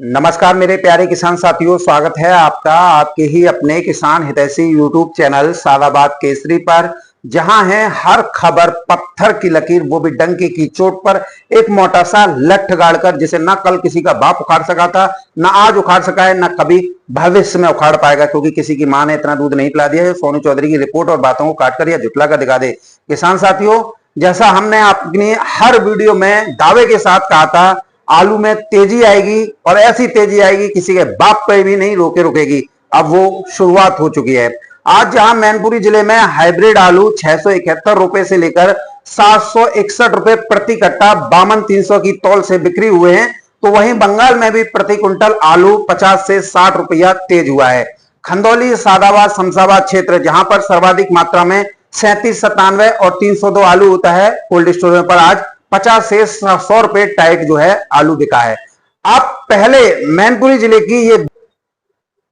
नमस्कार मेरे प्यारे किसान साथियों, स्वागत है आपका आपके ही अपने किसान हितैषी यूट्यूब चैनल सादाबाद केसरी पर, जहां है हर खबर पत्थर की लकीर, वो भी डंके की चोट पर। एक मोटा सा लठ गाड़कर, जिसे ना कल किसी का बाप उखाड़ सका था, ना आज उखाड़ सका है, ना कभी भविष्य में उखाड़ पाएगा, क्योंकि किसी की मां ने इतना दूध नहीं पिला दिया है। सोनू चौधरी की रिपोर्ट और बातों को काटकर या जुटला कर दिखा दे। किसान साथियों, जैसा हमने अपनी हर वीडियो में दावे के साथ कहा था, आलू में तेजी आएगी और ऐसी तेजी आएगी किसी के बाप पे भी नहीं रुकेगी। अब वो शुरुआत हो चुकी है। आज जहां मैनपुरी जिले में हाइब्रिड आलू 671 रुपए से लेकर 761 रुपए प्रति कट्टा 52-300 की तौल से बिक्री हुए हैं, तो वहीं बंगाल में भी प्रति क्विंटल आलू 50 से 60 रुपया तेज हुआ है। खंदौली, सादाबाद, शमशाबाद क्षेत्र, जहां पर सर्वाधिक मात्रा में 37, 97 और 302 आलू होता है, कोल्ड स्टोर पर आज 50 से 100 रुपए टाइट जो है आलू बिका है। आप पहले मैनपुरी जिले की ये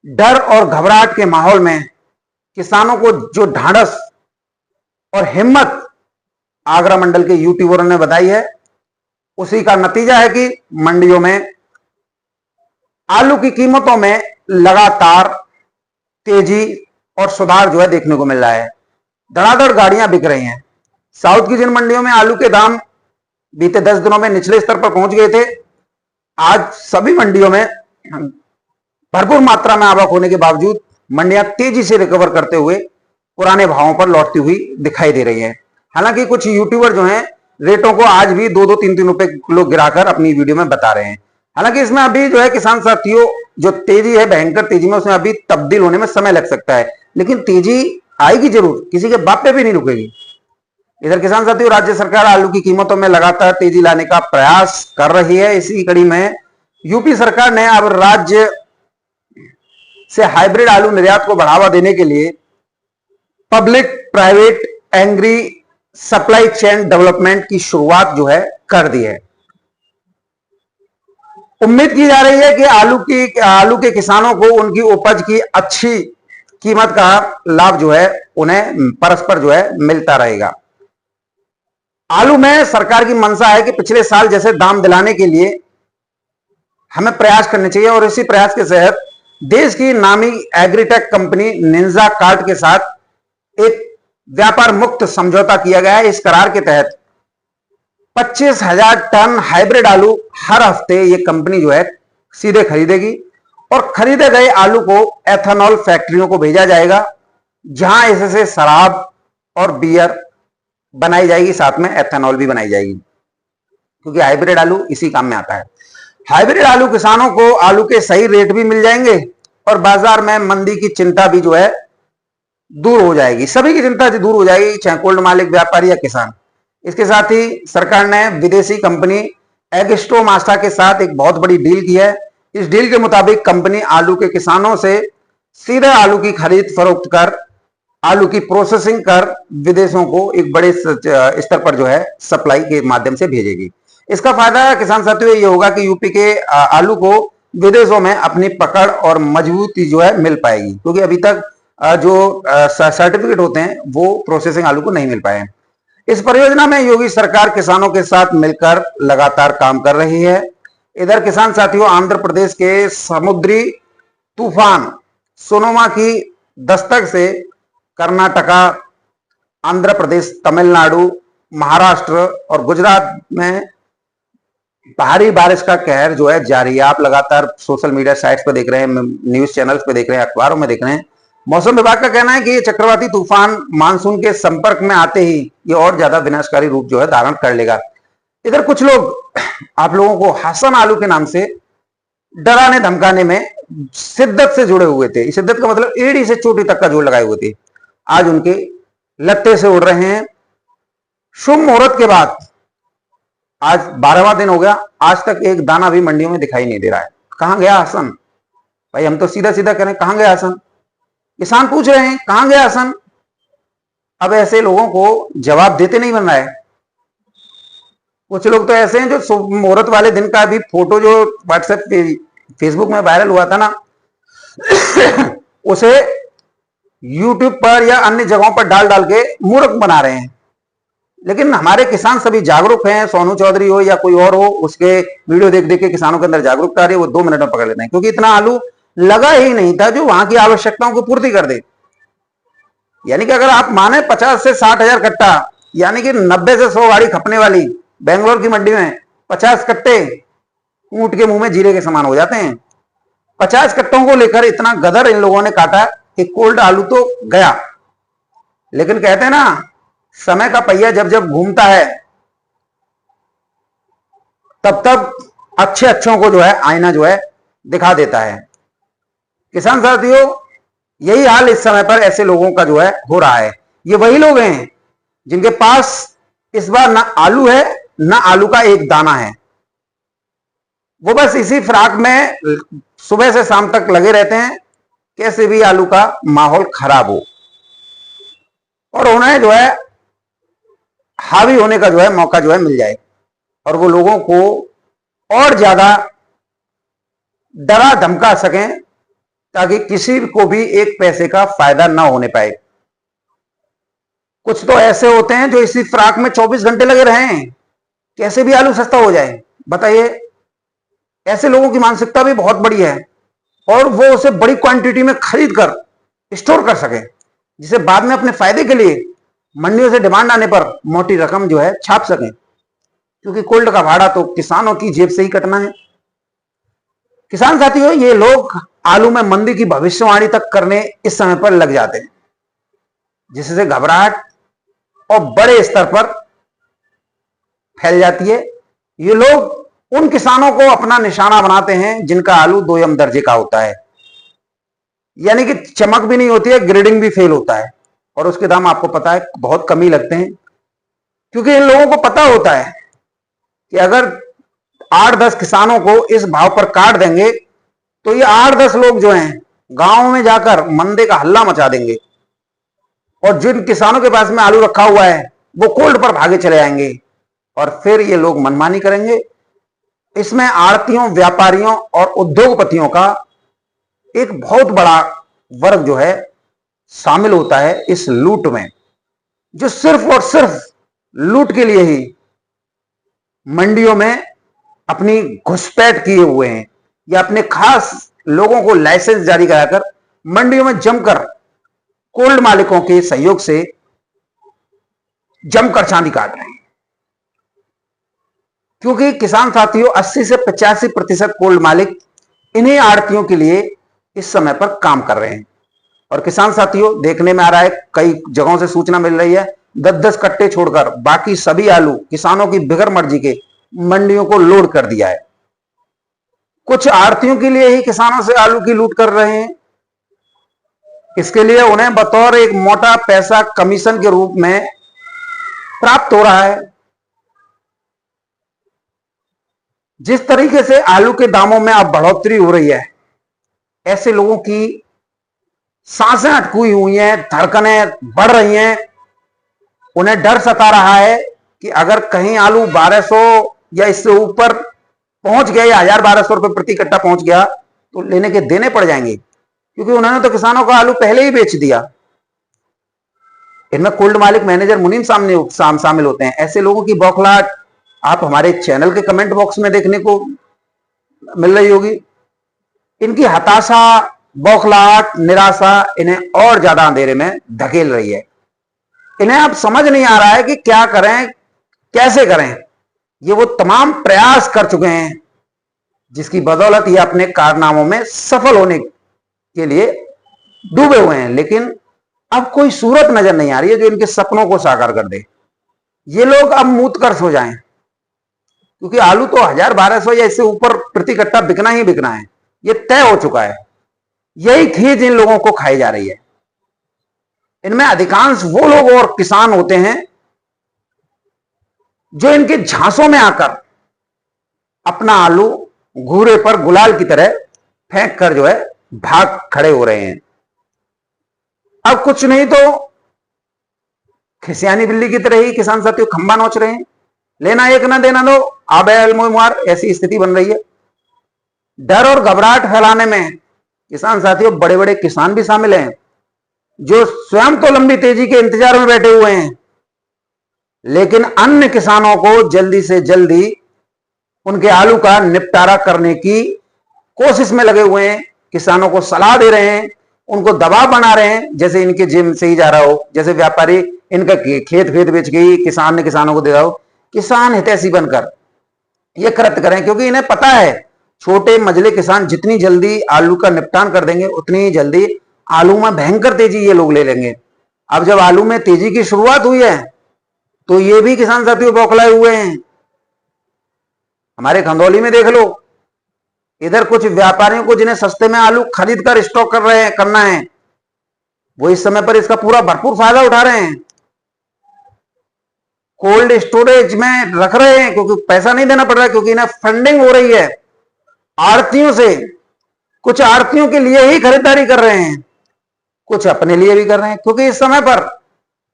डर और घबराहट के माहौल में किसानों को जो ढांढस और हिम्मत आगरा मंडल के यूट्यूबरों ने बताई है, उसी का नतीजा है कि मंडियों में आलू की कीमतों में लगातार तेजी और सुधार जो है देखने को मिल रहा है। धड़ाधड़ गाड़ियां बिक रही हैं। साउथ की जिन मंडियों में आलू के दाम बीते 10 दिनों में निचले स्तर पर पहुंच गए थे, आज सभी मंडियों में भरपूर मात्रा में आवक होने के बावजूद मंडियां तेजी से रिकवर करते हुए पुराने भावों पर लौटती हुई दिखाई दे रही है। हालांकि कुछ यूट्यूबर जो हैं, रेटों को आज भी 2-2, 3-3 रुपए किलो गिराकर अपनी वीडियो में बता रहे हैं। हालांकि इसमें अभी जो है किसान साथियों, जो तेजी है भयंकर तेजी में, उसमें अभी तब्दील होने में समय लग सकता है, लेकिन तेजी आएगी जरूर, किसी के बाप पे भी नहीं रुकेगी। इधर किसान साथियों, राज्य सरकार आलू की कीमतों में लगातार तेजी लाने का प्रयास कर रही है। इसी कड़ी में यूपी सरकार ने अब राज्य से हाइब्रिड आलू निर्यात को बढ़ावा देने के लिए public private agri supply chain development की शुरुआत जो है कर दी है। उम्मीद की जा रही है कि आलू के किसानों को उनकी उपज की अच्छी कीमत का लाभ जो है उन्हें परस्पर जो है मिलता रहेगा। आलू में सरकार की मंशा है कि पिछले साल जैसे दाम दिलाने के लिए हमें प्रयास करने चाहिए, और इसी प्रयास के तहत देश की नामी एग्रीटेक कंपनी निंजा कार्ट के साथ एक व्यापार मुक्त समझौता किया गया है। इस करार के तहत 25,000 टन हाइब्रिड आलू हर हफ्ते ये कंपनी जो है सीधे खरीदेगी, और खरीदे गए आलू को एथेनॉल फैक्ट्रियों को भेजा जाएगा, जहां इससे शराब और बियर बनाई जाएगी, साथ में एथेनॉल भी बनाई जाएगी, क्योंकि हाइब्रिड आलू इसी काम में आता है। हाइब्रिड आलू किसानों को आलू के सही रेट भी मिल जाएंगे, और बाजार में मंदी की चिंता भी जो है दूर हो जाएगी। सभी की चिंता दूर हो जाएगी, चाहे कोल्ड मालिक, व्यापारी या किसान। इसके साथ ही सरकार ने विदेशी कंपनी एग्स्ट्रो मास्टा के साथ एक बहुत बड़ी डील की है। इस डील के मुताबिक कंपनी आलू के किसानों से सीधे आलू की खरीद फरोख्त कर, आलू की प्रोसेसिंग कर विदेशों को एक बड़े स्तर पर जो है सप्लाई के माध्यम से भेजेगी। इसका फायदा किसान साथियों ये होगा कि यूपी के आलू को विदेशों में अपनी पकड़ और मजबूती जो है मिल पाएगी, क्योंकि अभी तक जो सर्टिफिकेट होते हैं वो प्रोसेसिंग आलू को नहीं मिल पाए। इस परियोजना में योगी सरकार किसानों के साथ मिलकर लगातार काम कर रही है। इधर किसान साथियों, आंध्र प्रदेश के समुद्री तूफान सोनोमा की दस्तक से कर्नाटका, आंध्र प्रदेश, तमिलनाडु, महाराष्ट्र और गुजरात में भारी बारिश का कहर जो है जारी है। आप लगातार सोशल मीडिया साइट्स पर देख रहे हैं, न्यूज चैनल्स पे देख रहे हैं, अखबारों में देख रहे हैं। मौसम विभाग का कहना है कि ये चक्रवाती तूफान मानसून के संपर्क में आते ही ये और ज्यादा विनाशकारी रूप जो है धारण कर लेगा। इधर कुछ लोग आप लोगों को हसन आलू के नाम से डराने धमकाने में शिद्दत से जुड़े हुए थे। शिद्दत का मतलब एड़ी से चोटी तक का जोड़ लगाए हुए थे, आज उनके लत्ते से उड़ रहे हैं। शुभ मुहूर्त के बाद आज 12वां दिन हो गया, आज तक एक दाना भी मंडियों में दिखाई नहीं दे रहा है। कहां गया हसन? भाई हम तो सीधा सीधा करें, कहां गया हसन? किसान पूछ रहे हैं कहां गया हसन? अब ऐसे लोगों को जवाब देते नहीं बन रहा है। कुछ लोग तो ऐसे हैं जो शुभ मुहूर्त वाले दिन का भी फोटो जो व्हाट्सएप पे, फेसबुक में वायरल हुआ था ना, उसे यूट्यूब पर या अन्य जगहों पर डाल डाल के मूर्ख बना रहे हैं। लेकिन हमारे किसान सभी जागरूक हैं, सोनू चौधरी हो या कोई और हो, उसके वीडियो देख देख के किसानों के अंदर जागरूकता आ रही है, वो 2 मिनट में पकड़ लेते हैं, क्योंकि इतना आलू लगा ही नहीं था जो वहां की आवश्यकताओं को पूर्ति कर दे। यानी कि अगर आप माने 50 से 60 हजार कट्टा, यानी कि 90 से 100 गाड़ी खपने वाली बेंगलोर की मंडी में 50 कट्टे ऊंट के मुंह में जीरे के समान हो जाते हैं। 50 कट्टों को लेकर इतना गदर इन लोगों ने काटा कि कोल्ड आलू तो गया। लेकिन कहते हैं ना, समय का पहिया जब जब घूमता है तब तब अच्छे अच्छों को जो है आईना जो है दिखा देता है। किसान साथियों, यही हाल इस समय पर ऐसे लोगों का जो है हो रहा है। ये वही लोग हैं जिनके पास इस बार ना आलू है ना आलू का एक दाना है। वो बस इसी फिराक में सुबह से शाम तक लगे रहते हैं, कैसे भी आलू का माहौल खराब हो और उन्हें जो है हावी होने का जो है मौका जो है मिल जाए और वो लोगों को और ज्यादा डरा धमका सकें ताकि किसी को भी एक पैसे का फायदा ना होने पाए। कुछ तो ऐसे होते हैं जो इसी फ्राक में 24 घंटे लगे रहे हैं, कैसे भी आलू सस्ता हो जाए। बताइए, ऐसे लोगों की मानसिकता भी बहुत बड़ी है और वो उसे बड़ी क्वांटिटी में खरीद कर स्टोर कर सके, जिसे बाद में अपने फायदे के लिए मंडियों से डिमांड आने पर मोटी रकम जो है छाप सके, क्योंकि कोल्ड का भाड़ा तो किसानों की जेब से ही कटना है। किसान साथियों, ये लोग आलू में मंदी की भविष्यवाणी तक करने इस समय पर लग जाते हैं, जिससे घबराहट और बड़े स्तर पर फैल जाती है। ये लोग उन किसानों को अपना निशाना बनाते हैं जिनका आलू 2 दर्जे का होता है, यानी कि चमक भी नहीं होती है, ग्रेडिंग भी फेल होता है और उसके दाम आपको पता है बहुत कम ही लगते हैं, क्योंकि इन लोगों को पता होता है कि अगर 8-10 किसानों को इस भाव पर काट देंगे तो ये 8-10 लोग जो हैं गांव में जाकर मंदे का हल्ला मचा देंगे और जिन किसानों के पास में आलू रखा हुआ है वो कोल्ड पर भागे चले आएंगे और फिर ये लोग मनमानी करेंगे। इसमें आड़तियों, व्यापारियों और उद्योगपतियों का एक बहुत बड़ा वर्ग जो है शामिल होता है इस लूट में, जो सिर्फ और सिर्फ लूट के लिए ही मंडियों में अपनी घुसपैठ किए हुए हैं या अपने खास लोगों को लाइसेंस जारी कराकर मंडियों में जमकर कोल्ड मालिकों के सहयोग से जमकर चांदी काट रहे हैं। क्योंकि किसान साथियों, 80 से 85% कोल्ड मालिक इन्हीं आड़तियों के लिए इस समय पर काम कर रहे हैं। और किसान साथियों, देखने में आ रहा है, कई जगहों से सूचना मिल रही है, 10-10 कट्टे छोड़कर बाकी सभी आलू किसानों की बगैर मर्जी के मंडियों को लोड कर दिया है। कुछ आड़तियों के लिए ही किसानों से आलू की लूट कर रहे हैं। इसके लिए उन्हें बतौर एक मोटा पैसा कमीशन के रूप में प्राप्त हो रहा है। जिस तरीके से आलू के दामों में अब बढ़ोतरी हो रही है, ऐसे लोगों की सांसें अटकी हुई हैं, धड़कनें बढ़ रही हैं। उन्हें डर सता रहा है कि अगर कहीं आलू 1200 या इससे ऊपर पहुंच गया या 1000-1200 रुपए प्रति कट्टा पहुंच गया तो लेने के देने पड़ जाएंगे, क्योंकि उन्होंने तो किसानों का आलू पहले ही बेच दिया। इनमें कोल्ड मालिक, मैनेजर, मुनीम शामिल होते हैं। ऐसे लोगों की बौखलाहट आप हमारे चैनल के कमेंट बॉक्स में देखने को मिल रही होगी। इनकी हताशा, बौखलाहट, निराशा इन्हें और ज्यादा अंधेरे में धकेल रही है। इन्हें अब समझ नहीं आ रहा है कि क्या करें, कैसे करें। ये वो तमाम प्रयास कर चुके हैं जिसकी बदौलत ये अपने कारनामों में सफल होने के लिए डूबे हुए हैं, लेकिन अब कोई सूरत नजर नहीं आ रही है जो इनके सपनों को साकार कर दे। ये लोग अब मूत कर सो जाएं, क्योंकि आलू तो 1000-1200 या इससे ऊपर प्रति कट्टा बिकना ही बिकना है, ये तय हो चुका है। यही खींच इन लोगों को खाई जा रही है। इनमें अधिकांश वो लोग और किसान होते हैं जो इनके झांसों में आकर अपना आलू घूरे पर गुलाल की तरह फेंक कर जो है भाग खड़े हो रहे हैं। अब कुछ नहीं तो खिसियानी बिल्ली की तरह ही किसान साथियों खंबा नोच रहे हैं। लेना एक ना देना दो, आबेलमुआर, ऐसी स्थिति बन रही है। डर और घबराहट फैलाने में किसान साथियों बड़े बड़े किसान भी शामिल हैं, जो स्वयं तो लंबी तेजी के इंतजार में बैठे हुए हैं लेकिन अन्य किसानों को जल्दी से जल्दी उनके आलू का निपटारा करने की कोशिश में लगे हुए हैं, किसानों को सलाह दे रहे हैं, उनको दबाव बना रहे हैं, जैसे इनके जिम से ही जा रहा हो, जैसे व्यापारी इनका खेत बेच गई, किसान ने किसानों को दे रहा हो। किसान हितैषी बनकर ये कृत्य करें, क्योंकि इन्हें पता है छोटे मझले किसान जितनी जल्दी आलू का निपटान कर देंगे उतनी जल्दी आलू में भयंकर तेजी ये लोग ले लेंगे। अब जब आलू में तेजी की शुरुआत हुई है तो ये भी किसान साथियों बौखलाए हुए हैं। हमारे खंदौली में देख लो, इधर कुछ व्यापारियों को जिन्हें सस्ते में आलू खरीद कर स्टॉक कर रहे हैं करना है, वो इस समय पर इसका पूरा भरपूर फायदा उठा रहे हैं, कोल्ड स्टोरेज में रख रहे हैं, क्योंकि पैसा नहीं देना पड़ रहा है, क्योंकि इन्हें फंडिंग हो रही है आड़तियों से। कुछ आड़तियों के लिए ही खरीदारी कर रहे हैं, कुछ अपने लिए भी कर रहे हैं, क्योंकि इस समय पर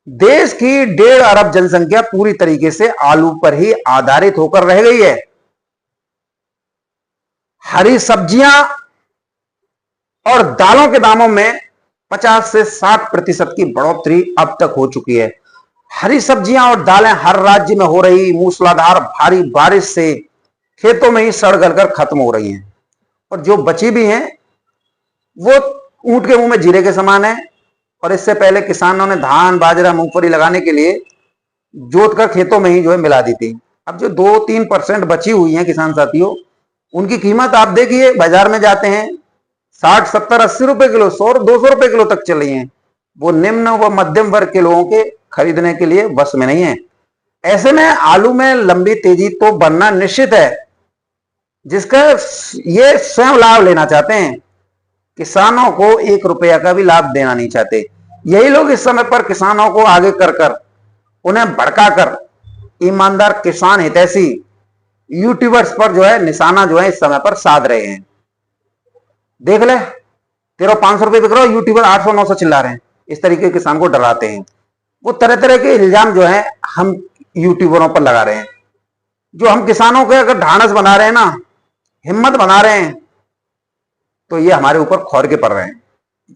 देश की 1.5 अरब जनसंख्या पूरी तरीके से आलू पर ही आधारित होकर रह गई है। हरी सब्जियां और दालों के दामों में 50 से 60% की बढ़ोतरी अब तक हो चुकी है। हरी सब्जियां और दालें हर राज्य में हो रही मूसलाधार भारी बारिश से खेतों में ही सड़ गलकर खत्म हो रही हैं, और जो बची भी हैं वो ऊंट के मुंह में जीरे के समान है। और इससे पहले किसानों ने धान बाजरा मूंगफली लगाने के लिए जोत कर खेतों में ही जो है मिला दी थी। अब जो 2-3% बची हुई है किसान साथियों, उनकी कीमत आप देखिए, बाजार में जाते हैं 60, 70, 80 रुपए किलो, 100, 200 रुपए किलो तक चल रही है। वो निम्न व मध्यम वर्ग के लोगों के खरीदने के लिए बस में नहीं है। ऐसे में आलू में लंबी तेजी तो बनना निश्चित है, जिसका ये स्वयं लाभ लेना चाहते हैं। किसानों को 1 रुपया का भी लाभ देना नहीं चाहते। यही लोग इस समय पर किसानों को आगे कर उन्हें भड़काकर ईमानदार किसान हितैषी यूट्यूबर्स पर जो है निशाना जो है इस समय पर साध रहे हैं। देख ले, तेरा 500 रुपए बिक रहा हो, यूट्यूबर 800-900 चिल्ला रहे हैं, इस तरीके किसान को डराते हैं। वो तरह तरह के इल्जाम जो है हम यूट्यूबरों पर लगा रहे हैं, जो हम किसानों को अगर ढांढस बना रहे हैं ना, हिम्मत बना रहे हैं, तो ये हमारे ऊपर खौर के पड़ रहे हैं।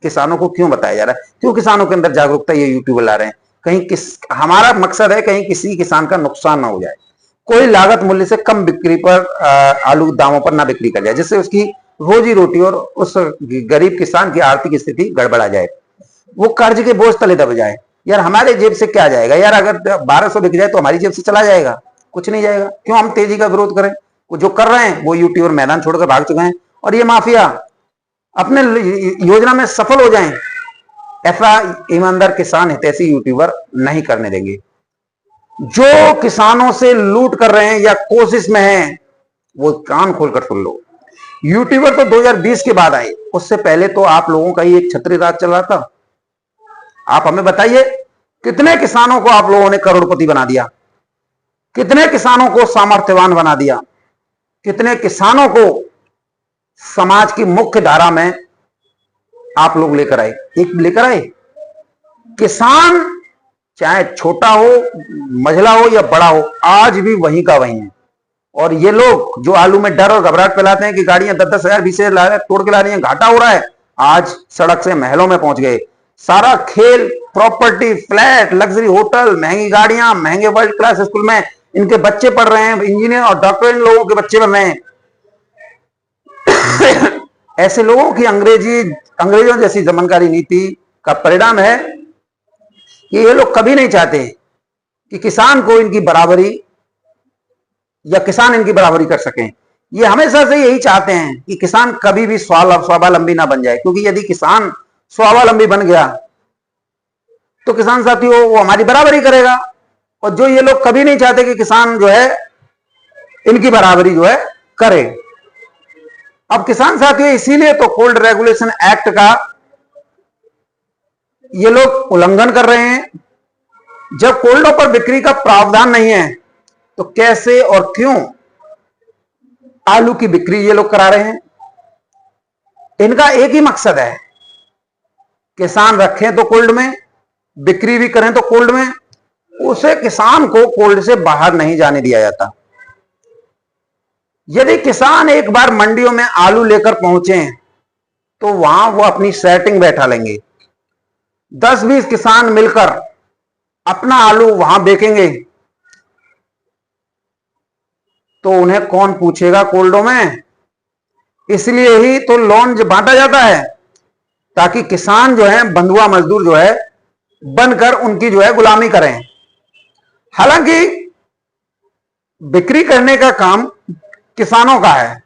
किसानों को क्यों बताया जा रहा है, क्यों किसानों के अंदर जागरूकता ये यूट्यूबर ला रहे हैं? कहीं हमारा मकसद है कहीं किसी किसान का नुकसान ना हो जाए, कोई लागत मूल्य से कम बिक्री पर आलू दामों पर ना बिक्री कर जाए, जिससे उसकी रोजी रोटी और उस गरीब किसान की आर्थिक स्थिति गड़बड़ा जाए, वो कर्ज के बोझ तले दब जाए। यार हमारे जेब से क्या जाएगा यार, अगर 1200 बिक जाए तो हमारी जेब से चला जाएगा, कुछ नहीं जाएगा। क्यों हम तेजी का विरोध करें? वो जो कर रहे हैं वो यूट्यूबर मैदान छोड़कर भाग चुके हैं, और ये माफिया अपने योजना में सफल हो जाएं, ऐसा ईमानदार किसान हितैषी यूट्यूबर नहीं करने देंगे। जो किसानों से लूट कर रहे हैं या कोशिश में हैं, वो कान खोलकर सुन लो। यूट्यूबर तो 2020 के बाद आए, उससे पहले तो आप लोगों का ही एक छत्री राज चल रहा था। आप हमें बताइए, कितने किसानों को आप लोगों ने करोड़पति बना दिया, कितने किसानों को सामर्थ्यवान बना दिया, कितने किसानों को समाज की मुख्य धारा में आप लोग लेकर आए। एक लेकर आए, किसान चाहे छोटा हो, मझला हो या बड़ा हो, आज भी वहीं का वहीं है। और ये लोग जो आलू में डर और घबराहट फैलाते हैं कि गाड़ियां 10-10 हजार 20 हजार तोड़ के ला रही हैं, घाटा हो रहा है, आज सड़क से महलों में पहुंच गए। सारा खेल, प्रॉपर्टी, फ्लैट, लग्जरी होटल, महंगी गाड़ियां, महंगे वर्ल्ड क्लास स्कूल में इनके बच्चे पढ़ रहे हैं, इंजीनियर और डॉक्टर इन लोगों के बच्चे बन रहे हैं। ऐसे लोगों की अंग्रेजों जैसी दमनकारी नीति का परिणाम है कि ये लोग कभी नहीं चाहते कि किसान को इनकी बराबरी या किसान इनकी बराबरी कर सकें। ये हमेशा से यही चाहते हैं कि किसान कभी भी स्वावलंबी ना बन जाए, क्योंकि यदि किसान स्वावलंबी बन गया तो किसान साथियों वो हमारी बराबरी करेगा। और जो ये लोग कभी नहीं चाहते कि किसान जो है इनकी बराबरी जो है करे। अब किसान साथियों इसीलिए तो कोल्ड रेगुलेशन एक्ट का ये लोग उल्लंघन कर रहे हैं। जब कोल्डों पर बिक्री का प्रावधान नहीं है तो कैसे और क्यों आलू की बिक्री ये लोग करा रहे हैं? इनका एक ही मकसद है, किसान रखें तो कोल्ड में, बिक्री भी करें तो कोल्ड में। उसे किसान को कोल्ड से बाहर नहीं जाने दिया जाता। यदि किसान एक बार मंडियों में आलू लेकर पहुंचे तो वहां वो अपनी सेटिंग बैठा लेंगे। 10-20 किसान मिलकर अपना आलू वहां बेचेंगे तो उन्हें कौन पूछेगा कोल्डो में। इसलिए ही तो लोन बांटा जाता है, ताकि किसान जो है बंधुआ मजदूर जो है बनकर उनकी जो है गुलामी करें। हालांकि बिक्री करने का काम किसानों का है।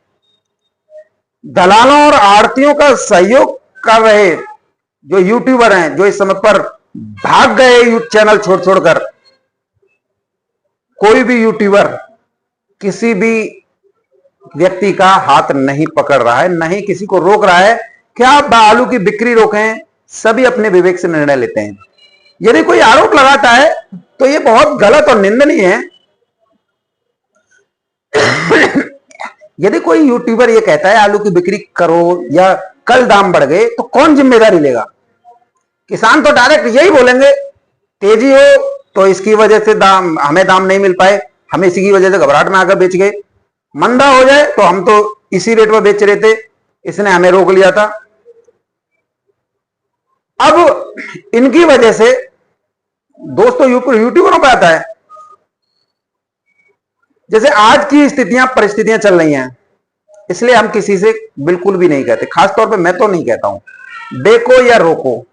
दलालों और आड़तियों का सहयोग कर रहे जो यूट्यूबर हैं, जो इस समय पर भाग गए यूट्यूब चैनल छोड़ छोड़कर, कोई भी यूट्यूबर किसी भी व्यक्ति का हाथ नहीं पकड़ रहा है, नहीं किसी को रोक रहा है कि आप आलू की बिक्री रोकें। सभी अपने विवेक से निर्णय लेते हैं। यदि कोई आरोप लगाता है तो यह बहुत गलत और निंदनीय है। यदि कोई यूट्यूबर यह कहता है आलू की बिक्री करो या कल दाम बढ़ गए, तो कौन जिम्मेदारी लेगा। किसान तो डायरेक्ट यही बोलेंगे, तेजी हो तो इसकी वजह से हमें दाम नहीं मिल पाए, हम इसी की वजह से घबराहट में आकर बेच गए। मंदा हो जाए तो हम तो इसी रेट पर बेच रहे थे, इसने हमें रोक लिया था। अब इनकी वजह से दोस्तों यूट्यूबरों पर आता है। जैसे आज की स्थितियां परिस्थितियां चल रही हैं, इसलिए हम किसी से बिल्कुल भी नहीं कहते, खासतौर पे मैं तो नहीं कहता हूं देखो या रोको,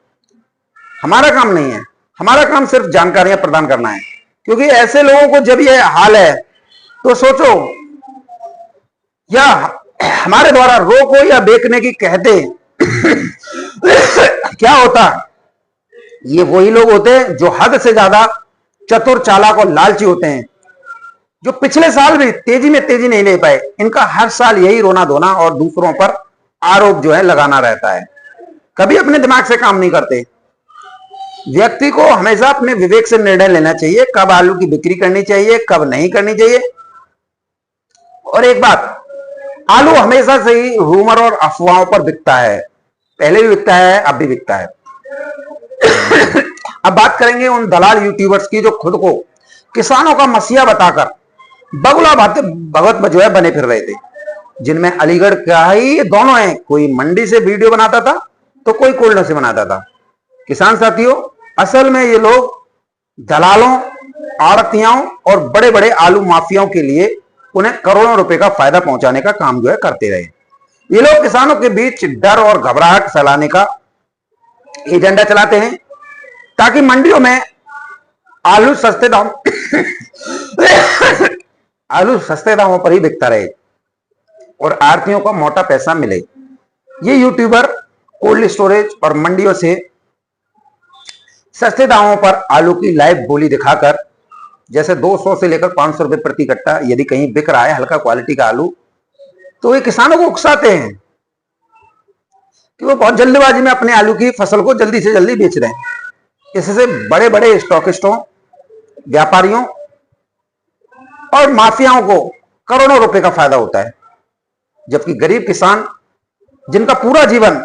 हमारा काम नहीं है। हमारा काम सिर्फ जानकारियां प्रदान करना है। क्योंकि ऐसे लोगों को जब यह हाल है तो सोचो, या हमारे द्वारा रोको या बेचने की कहते क्या होता। ये वही लोग होते हैं जो हद से ज्यादा चतुर, चालाक और लालची होते हैं, जो पिछले साल भी तेजी में तेजी नहीं ले पाए। इनका हर साल यही रोना धोना और दूसरों पर आरोप जो है लगाना रहता है। कभी अपने दिमाग से काम नहीं करते। व्यक्ति को हमेशा अपने विवेक से निर्णय लेना चाहिए, कब आलू की बिक्री करनी चाहिए, कब नहीं करनी चाहिए। और एक बात, आलू हमेशा से ही रूमर और अफवाहों पर बिकता है, पहले भी बिकता है, अब भी बिकता है। अब बात करेंगे उन दलाल यूट्यूबर्स की जो खुद को किसानों का मसीहा बताकर बगुला भगत जो है बने फिर रहे थे, जिनमें अलीगढ़ का ही दोनों हैं। कोई मंडी से वीडियो बनाता था तो कोई कोल्ड से बनाता था। किसान साथियों, असल में ये लोग दलालों, आड़तियों और बड़े बड़े आलू माफियाओं के लिए उन्हें करोड़ों रुपए का फायदा पहुंचाने का काम जो है करते रहे। ये लोग किसानों के बीच डर और घबराहट फैलाने का एजेंडा चलाते हैं, ताकि मंडियों में आलू सस्ते दामों पर ही बिकता रहे और आड़तियों को मोटा पैसा मिले। ये यूट्यूबर कोल्ड स्टोरेज और मंडियों से सस्ते दामों पर आलू की लाइव बोली दिखाकर, जैसे 200 से लेकर 500 रुपए प्रति कट्टा यदि कहीं बिक रहा है हल्का क्वालिटी का आलू, तो ये किसानों को उकसाते हैं कि वो बहुत जल्दबाजी में अपने आलू की फसल को जल्दी से जल्दी बेच रहे हैं। इससे बड़े बड़े स्टॉकिस्टों, व्यापारियों और माफियाओं को करोड़ों रुपए का फायदा होता है, जबकि गरीब किसान जिनका पूरा जीवन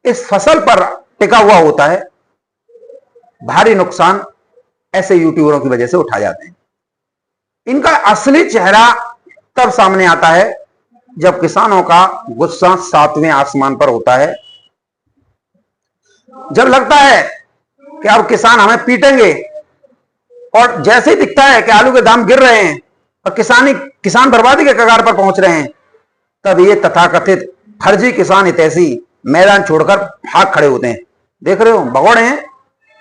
इस फसल पर टिका हुआ होता है, भारी नुकसान ऐसे यूट्यूबरों की वजह से उठा जाते हैं। इनका असली चेहरा तब सामने आता है जब किसानों का गुस्सा 7वें आसमान पर होता है, जब लगता है कि अब किसान हमें पीटेंगे, और जैसे ही दिखता है कि आलू के दाम गिर रहे हैं और किसान बर्बादी के कगार पर पहुंच रहे हैं, तब ये तथाकथित फर्जी किसान हितैषी मैदान छोड़कर भाग खड़े होते हैं। देख रहे हो, भगोड़े हैं,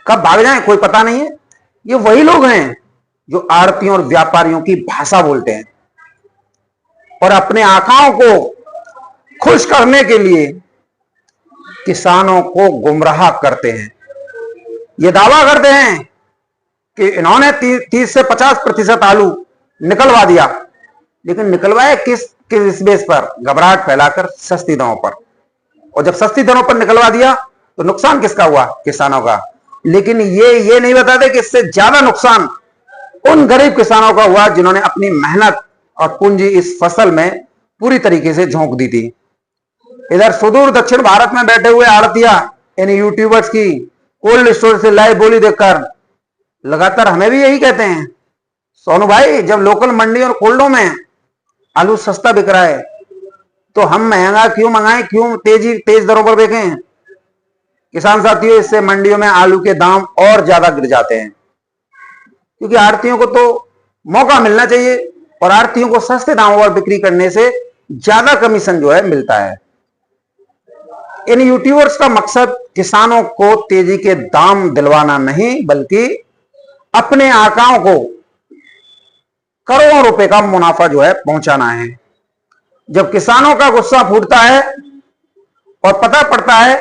कब भाग जाएं कोई पता नहीं है। ये वही लोग हैं जो आड़तियों और व्यापारियों की भाषा बोलते हैं और अपने आकाओं को खुश करने के लिए किसानों को गुमराह करते हैं। ये दावा करते हैं कि इन्होंने 30 से 50% आलू निकलवा दिया, लेकिन निकलवाए किस बेस पर? घबराहट फैलाकर सस्ती दरों पर। और जब सस्ती दरों पर निकलवा दिया तो नुकसान किसका हुआ? किसानों का। लेकिन ये नहीं बताते कि इससे ज्यादा नुकसान उन गरीब किसानों का हुआ जिन्होंने अपनी मेहनत और पूंजी इस फसल में पूरी तरीके से झोंक दी थी। इधर सुदूर दक्षिण भारत में बैठे हुए आड़तिया इन यूट्यूबर्स की कोल्ड स्टोर से लाइव बोली देखकर लगातार हमें भी यही कहते हैं, सोनू भाई, जब लोकल मंडी और कोल्डों में आलू सस्ता बिक रहा है तो हम महंगा क्यों मंगाएं, क्यों तेज दरों पर बेचें? किसान साथियों, इससे मंडियों में आलू के दाम और ज्यादा गिर जाते हैं, क्योंकि आड़तियों को तो मौका मिलना चाहिए और आढ़तियों को सस्ते दामों पर बिक्री करने से ज्यादा कमीशन जो है मिलता है। इन यूट्यूबर्स का मकसद किसानों को तेजी के दाम दिलवाना नहीं, बल्कि अपने आकाओं को करोड़ों रुपए का मुनाफा जो है पहुंचाना है। जब किसानों का गुस्सा फूटता है और पता पड़ता है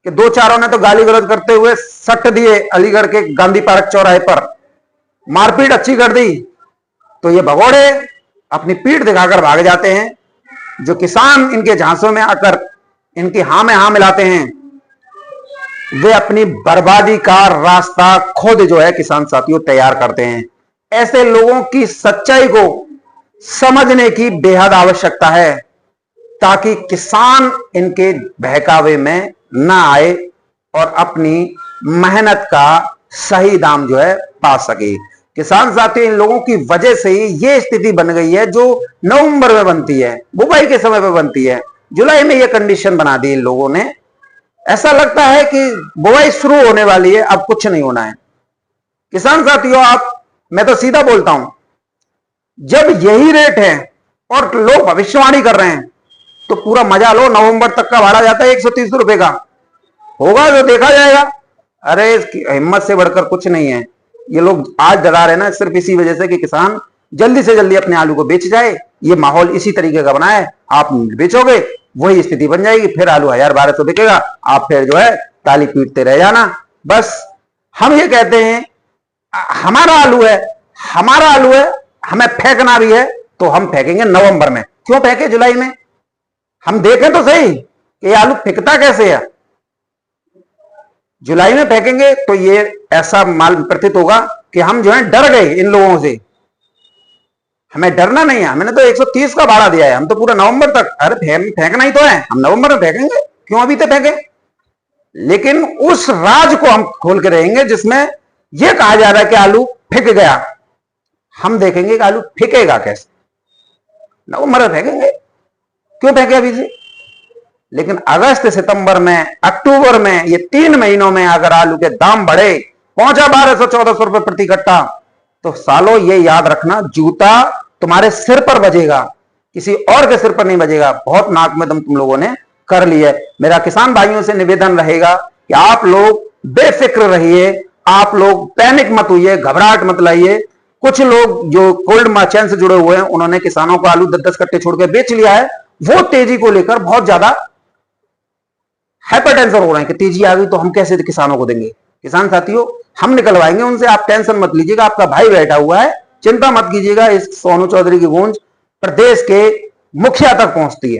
कि दो चारों ने तो गाली गलौज करते हुए सट दिए अलीगढ़ के गांधी पार्क चौराहे पर, मारपीट अच्छी कर दी, तो ये भगोड़े अपनी पीठ दिखाकर भाग जाते हैं। जो किसान इनके झांसों में आकर इनकी हां में हां मिलाते हैं, वे अपनी बर्बादी का रास्ता खुद जो है किसान साथियों तैयार करते हैं। ऐसे लोगों की सच्चाई को समझने की बेहद आवश्यकता है, ताकि किसान इनके बहकावे में ना आए और अपनी मेहनत का सही दाम जो है पा सके। किसान साथी, इन लोगों की वजह से ही ये स्थिति बन गई है जो नवंबर में बनती है, बुआई के समय पे बनती है। जुलाई में ये कंडीशन बना दी इन लोगों ने। ऐसा लगता है कि बुआई शुरू होने वाली है, अब कुछ नहीं होना है। किसान साथियों, मैं तो सीधा बोलता हूं, जब यही रेट है और लोग भविष्यवाणी कर रहे हैं तो पूरा मजा लो। नवंबर तक का भाड़ा जाता है 130 रुपए का, होगा जो देखा जाएगा। अरे इसकी हिम्मत से बढ़कर कुछ नहीं है। ये लोग आज डरा रहे ना सिर्फ इसी वजह से कि किसान जल्दी से जल्दी अपने आलू को बेच जाए। ये माहौल इसी तरीके का बना है, आप बेचोगे वही स्थिति बन जाएगी, फिर आलू 1000-1200 बिकेगा, आप फिर जो है ताली पीटते रह जाना। बस हम ये कहते हैं हमारा आलू है, हमें फेंकना भी है तो हम फेंकेंगे नवंबर में। क्यों फेंके जुलाई में? हम देखें तो सही कि आलू फेंकता कैसे है। जुलाई में फेंकेंगे तो ये ऐसा माल प्रतीत होगा कि हम जो है डर गए इन लोगों से। हमें डरना नहीं है, हमने तो 130 का भाड़ा दिया है, हम तो पूरा नवंबर तक, अरे फेंकना ही तो है, हम नवंबर में फेंकेंगे, क्यों अभी तक फेंके। लेकिन उस राज को हम खोल के रहेंगे जिसमें यह कहा जा रहा है कि आलू फेंक गया। हम देखेंगे कि आलू फेंकेगा कैसे, नवंबर में फेंकेंगे। क्यों फेंके अभी से? लेकिन अगस्त सितंबर में, अक्टूबर में, ये 3 महीनों में अगर आलू के दाम बढ़े, पहुंचा 1200-1400 रुपए प्रति कट्टा, तो सालों ये याद रखना, जूता तुम्हारे सिर पर बजेगा, किसी और के सिर पर नहीं बजेगा। बहुत नाक में दम तुम लोगों ने कर लिया। मेरा किसान भाइयों से निवेदन रहेगा कि आप लोग बेफिक्र रहिए, आप लोग पैनिक मत होइए, घबराहट मत लाइए। कुछ लोग जो कोल्ड चेन से जुड़े हुए हैं, उन्होंने किसानों को आलू 10-10 कट्टे छोड़ के बेच लिया है। वो तेजी को लेकर बहुत ज्यादा हाइपरटेंशन हो रहे हैं कि तेजी आ गई तो हम कैसे किसानों को देंगे। किसान साथियों, हम निकलवाएंगे उनसे, आप टेंशन मत लीजिएगा। आपका भाई बैठा हुआ है, चिंता मत कीजिएगा। इस सोनू चौधरी की गूंज प्रदेश के मुखिया तक पहुंचती है।